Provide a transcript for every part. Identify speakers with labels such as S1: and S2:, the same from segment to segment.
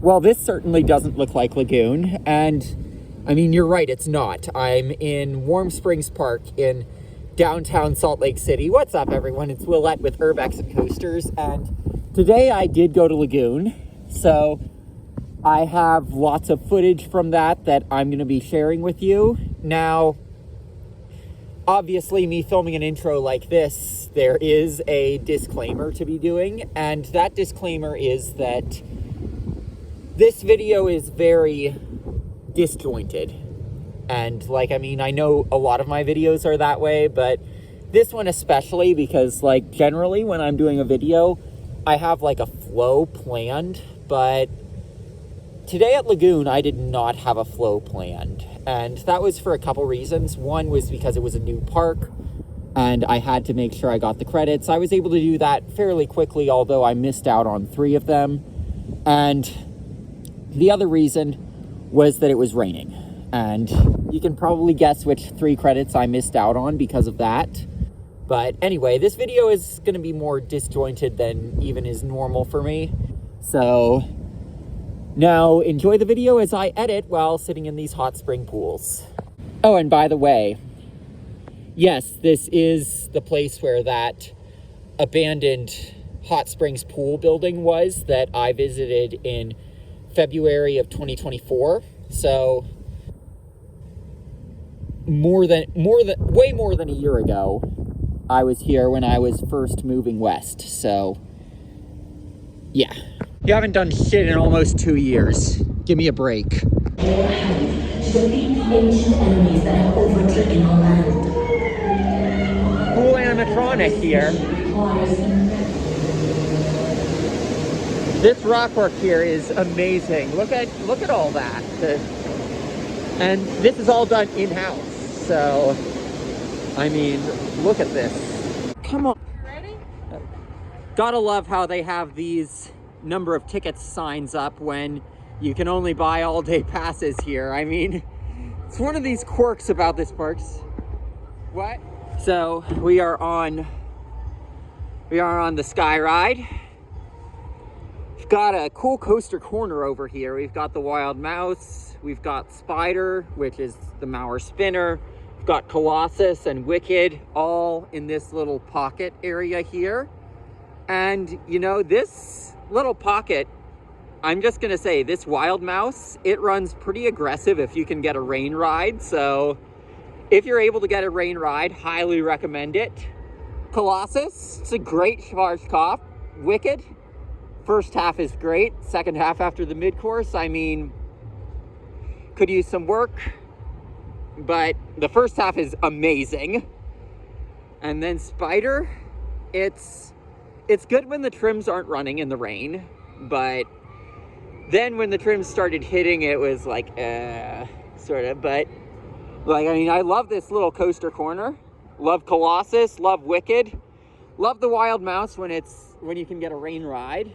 S1: Well, this certainly doesn't look like Lagoon, and I mean, you're right, it's not. I'm in Warm Springs Park in downtown Salt Lake City. What's up, everyone? It's Willette with Urbex and Coasters, and today I did go to Lagoon, so I have lots of footage from that I'm going to be sharing with you. Now, obviously, me filming an intro like this, there is a disclaimer to be doing, and that disclaimer is that this video is very disjointed. And I know a lot of my videos are that way, but this one especially because generally when I'm doing a video, I have a flow planned, but today at Lagoon, I did not have a flow planned. And that was for a couple reasons. One was because it was a new park and I had to make sure I got the credits. I was able to do that fairly quickly, although I missed out on 3 of them. And the other reason was that it was raining. And you can probably guess which 3 credits I missed out on because of that. But anyway, this video is going to be more disjointed than even is normal for me. So now enjoy the video as I edit while sitting in these hot spring pools. Oh, and by the way, yes, this is the place where that abandoned hot springs pool building was that I visited in February of 2024. So way more than a year ago, I was here when I was first moving west. So yeah, you haven't done shit in almost 2 years. Give me a break.
S2: Your hand to defeat the ancient enemies that have overtaken our land.
S1: Cool animatronic here. This rockwork here is amazing. Look at all that. And this is all done in-house. So, I mean, look at this. Come on.
S3: Ready?
S1: Gotta love how they have these number of tickets signs up when you can only buy all-day passes here. I mean, it's one of these quirks about this park. What? So, we are on the Sky Ride. We've got a cool coaster corner over here. We've got the Wild Mouse, we've got Spider, which is the Mauer Spinner, we've got Colossus and Wicked, all in this little pocket area here. And, you know, this little pocket, I'm just gonna say, this Wild Mouse, it runs pretty aggressive if you can get a rain ride. So, if you're able to get a rain ride, highly recommend it. Colossus, it's a great Schwarzkopf. Wicked, first half is great. Second half after the mid-course, I mean, could use some work, but the first half is amazing. And then Spider, it's good when the trims aren't running in the rain, but then when the trims started hitting, it was sort of, but I love this little coaster corner. Love Colossus, love Wicked, love the Wild Mouse when you can get a rain ride.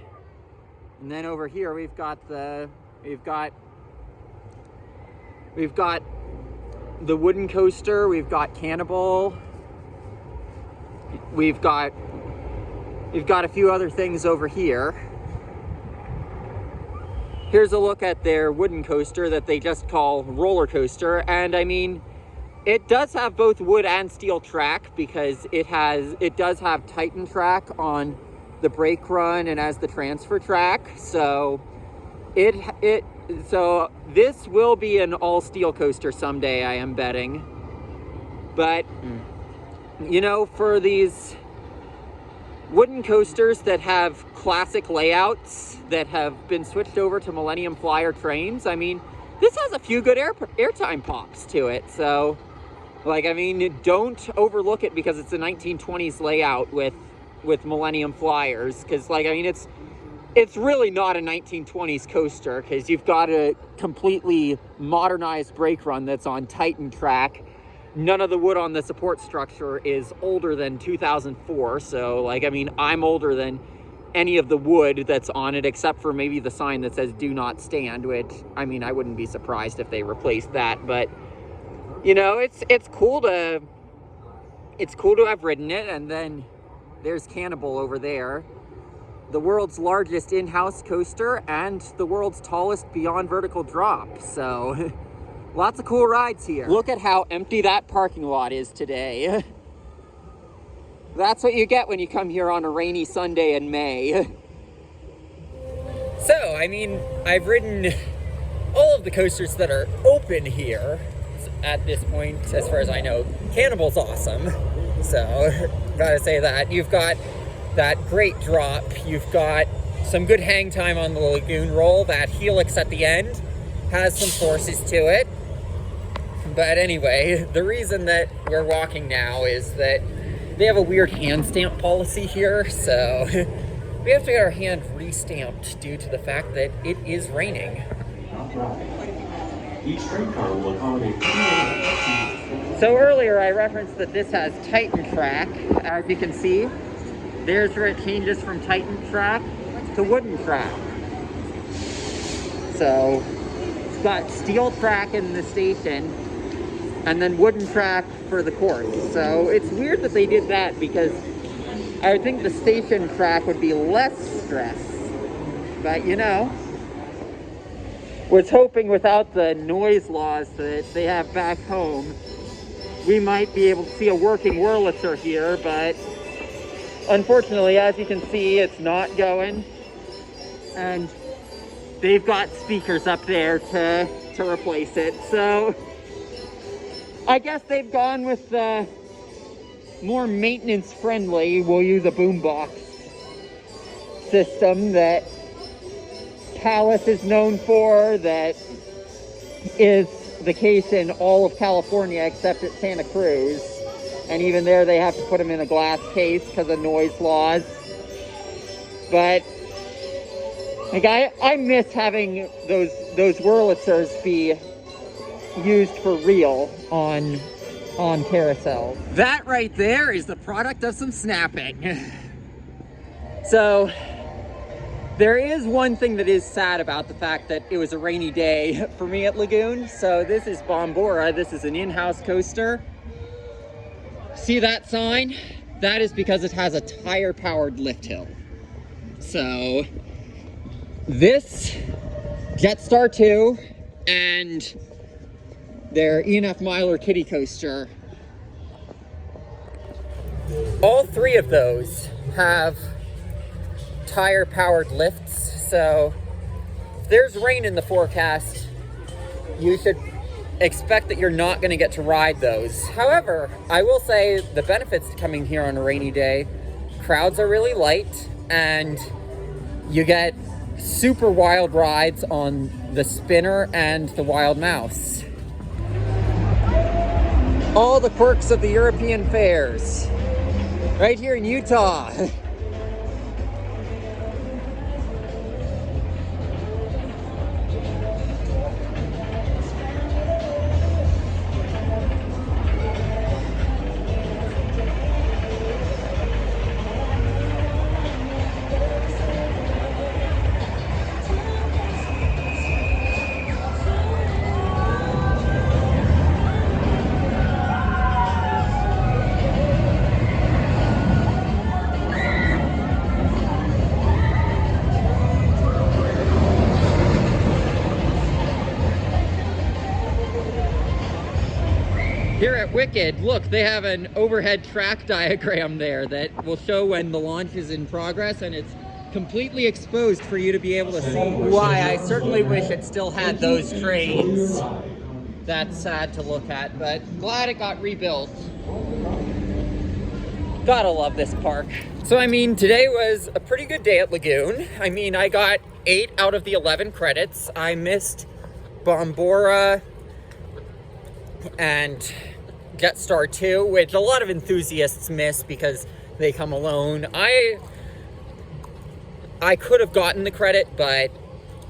S1: And then over here we've got the wooden coaster, we've got Cannibal, we've got a few other things over here. Here's a look at their wooden coaster that they just call roller coaster, and I mean, it does have both wood and steel track because it does have Titan track on the brake run and as the transfer track. So so this will be an all steel coaster someday, I am betting. But you know, for these wooden coasters that have classic layouts that have been switched over to Millennium Flyer trains, I mean, this has a few good airtime pops to it. So don't overlook it because it's a 1920s layout with Millennium Flyers, because it's really not a 1920s coaster because you've got a completely modernized brake run that's on Titan track. None of the wood on the support structure is older than 2004, so I'm older than any of the wood that's on it except for maybe the sign that says do not stand, which I wouldn't be surprised if they replaced that. But you know, it's cool to have ridden it. And then there's Cannibal over there. the world's largest in-house coaster and the world's tallest beyond vertical drop. So lots of cool rides here. Look at how empty that parking lot is today. That's what you get when you come here on a rainy Sunday in May. So, I mean, I've ridden all of the coasters that are open here at this point, as far as I know. Cannibal's awesome, so gotta say that. You've got that great drop, you've got some good hang time on the Lagoon roll. That helix at the end has some forces to it. But anyway, the reason that we're walking now is that they have a weird hand stamp policy here, so we have to get our hand re-stamped due to the fact that it is raining.
S3: Each streetcar will accommodate.
S1: So earlier I referenced that this has Titan track. As you can see, there's where it changes from Titan track to wooden track. So it's got steel track in the station and then wooden track for the course. So it's weird that they did that, because I would think the station track would be less stress. But you know, was hoping without the noise laws that they have back home, we might be able to see a working Wurlitzer here, but unfortunately, as you can see, it's not going. And they've got speakers up there to replace it. So I guess they've gone with the more maintenance friendly, we'll use a boombox system that Palace is known for, that is the case in all of California except at Santa Cruz. And even there they have to put them in a glass case because of noise laws. But like I miss having those Wurlitzers be used for real on carousels. That right there is the product of some snapping. So there is one thing that is sad about the fact that it was a rainy day for me at Lagoon. So this is Bombora. This is an in-house coaster. See that sign? That is because it has a tire-powered lift hill. So this, Jetstar 2, and their ENF Miler kiddie coaster, all three of those have tire-powered lifts. So if there's rain in the forecast, you should expect that you're not going to get to ride those. However, I will say the benefits to coming here on a rainy day, crowds are really light, and you get super wild rides on the spinner and the wild mouse. All the quirks of the European fairs, right here in Utah. Here at Wicked, look, they have an overhead track diagram there that will show when the launch is in progress, and it's completely exposed for you to be able to see. Why, I certainly wish it still had those trains. That's sad to look at, but glad it got rebuilt. Gotta love this park. So, I mean, today was a pretty good day at Lagoon. I mean, I got 8 out of the 11 credits. I missed Bombora and Jetstar 2, which a lot of enthusiasts miss because they come alone. I could have gotten the credit, but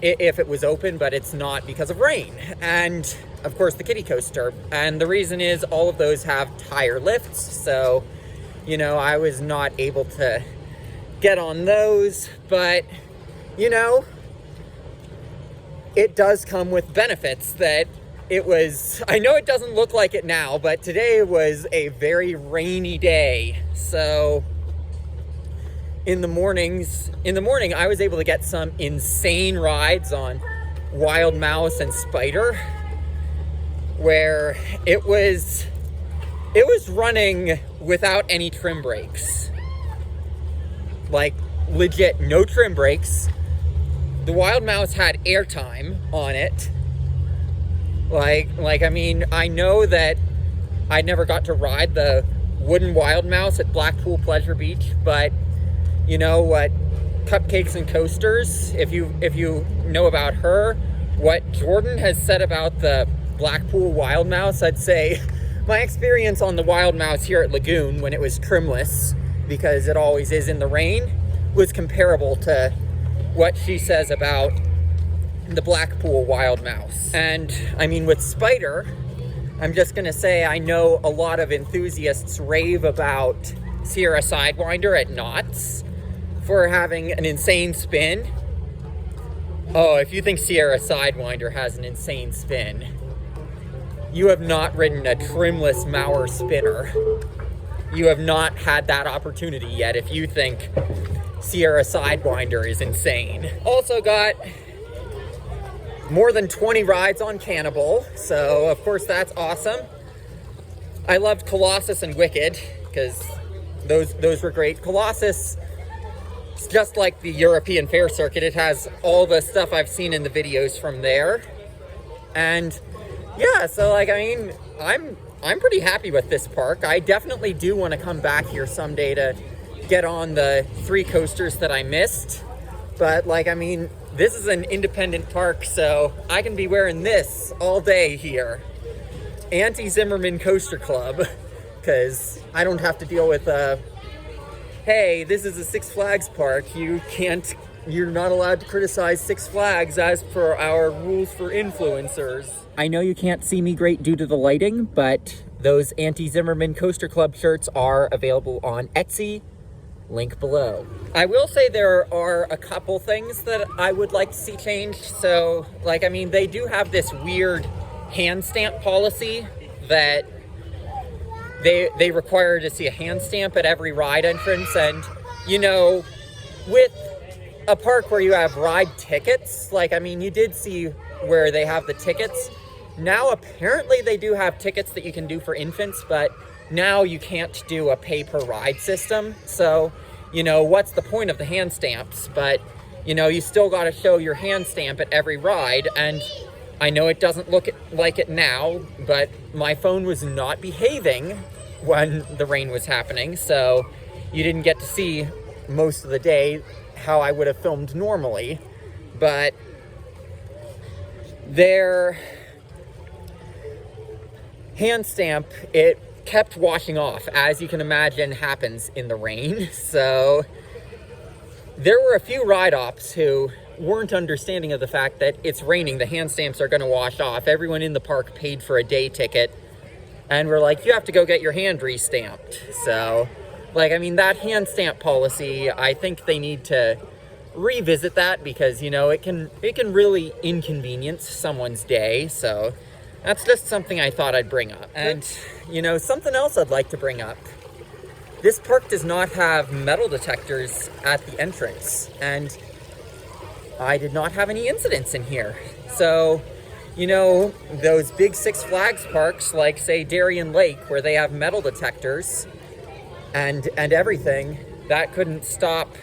S1: if it was open, but it's not because of rain. And of course the kiddie coaster. And the reason is all of those have tire lifts, so you know, I was not able to get on those, but you know, it does come with benefits that it was, I know it doesn't look like it now, but today was a very rainy day. So, in the morning, I was able to get some insane rides on Wild Mouse and Spider, where it was running without any trim brakes. Like, legit, no trim brakes. The Wild Mouse had airtime on it. Like, I mean, I know that I never got to ride the wooden Wild Mouse at Blackpool Pleasure Beach, but you know what, Cupcakes and Coasters, if you know about her, what Jordan has said about the Blackpool Wild Mouse, I'd say my experience on the Wild Mouse here at Lagoon when it was trimless, because it always is in the rain, was comparable to what she says about the Blackpool Wild Mouse. And I mean, with Spider, I'm just gonna say I know a lot of enthusiasts rave about Sierra Sidewinder at Knott's for having an insane spin. Oh, if you think Sierra Sidewinder has an insane spin, you have not ridden a trimless Mauer spinner. You have not had that opportunity yet if you think Sierra Sidewinder is insane. Also got more than 20 rides on Cannibal, so of course that's awesome. I loved Colossus and Wicked, because those were great. Colossus, it's just like the European Fair Circuit. It has all the stuff I've seen in the videos from there. And yeah, so like, I mean, I'm pretty happy with this park. I definitely do want to come back here someday to get on the 3 coasters that I missed. But like, I mean, this is an independent park, so I can be wearing this all day here. Anti-Zimmerman Coaster Club, because I don't have to deal with, hey, this is a Six Flags park. You're not allowed to criticize Six Flags as per our rules for influencers. I know you can't see me great due to the lighting, but those Anti-Zimmerman Coaster Club shirts are available on Etsy. Link below. I will say there are a couple things that I would like to see changed. So, like, I mean, they do have this weird hand stamp policy that they require to see a hand stamp at every ride entrance. And, you know, with a park where you have ride tickets, like, I mean, you did see where they have the tickets. Now, apparently they do have tickets that you can do for infants, but now you can't do a pay-per-ride system. So, you know, what's the point of the hand stamps? But, you know, you still got to show your hand stamp at every ride. And I know it doesn't look like it now, but my phone was not behaving when the rain was happening. So you didn't get to see most of the day how I would have filmed normally. But their hand stamp, it kept washing off, as you can imagine happens in the rain. So there were a few ride ops who weren't understanding of the fact that it's raining, the hand stamps are going to wash off. Everyone in the park paid for a day ticket, and we're like, you have to go get your hand re-stamped. So, like, I mean, that hand stamp policy, I think they need to revisit that, because, you know, it can really inconvenience someone's day. So that's just something I thought I'd bring up. And, you know, something else I'd like to bring up. This park does not have metal detectors at the entrance, and I did not have any incidents in here. So, you know, those big Six Flags parks, like, say, Darien Lake, where they have metal detectors and everything, that couldn't stop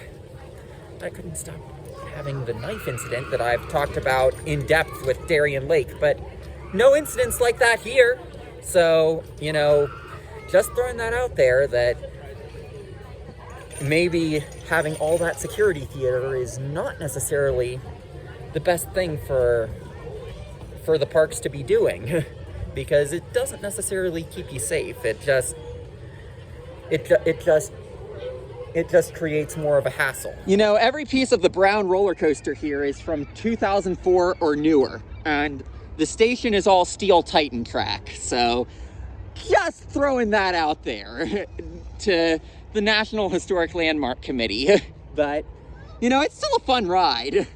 S1: having the knife incident that I've talked about in depth with Darien Lake. But no incidents like that here. So, you know, just throwing that out there, that maybe having all that security theater is not necessarily the best thing for the parks to be doing, because it doesn't necessarily keep you safe. It just creates more of a hassle. You know, every piece of the brown roller coaster here is from 2004 or newer, and the station is all steel Titan track. So just throwing that out there to the National Historic Landmark Committee. But, you know, it's still a fun ride.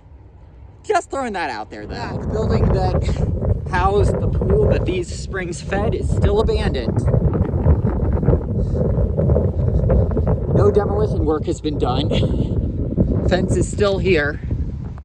S1: Just throwing that out there, though. The building that housed the pool that these springs fed is still abandoned. No no demolition work has been done. Fence is still here.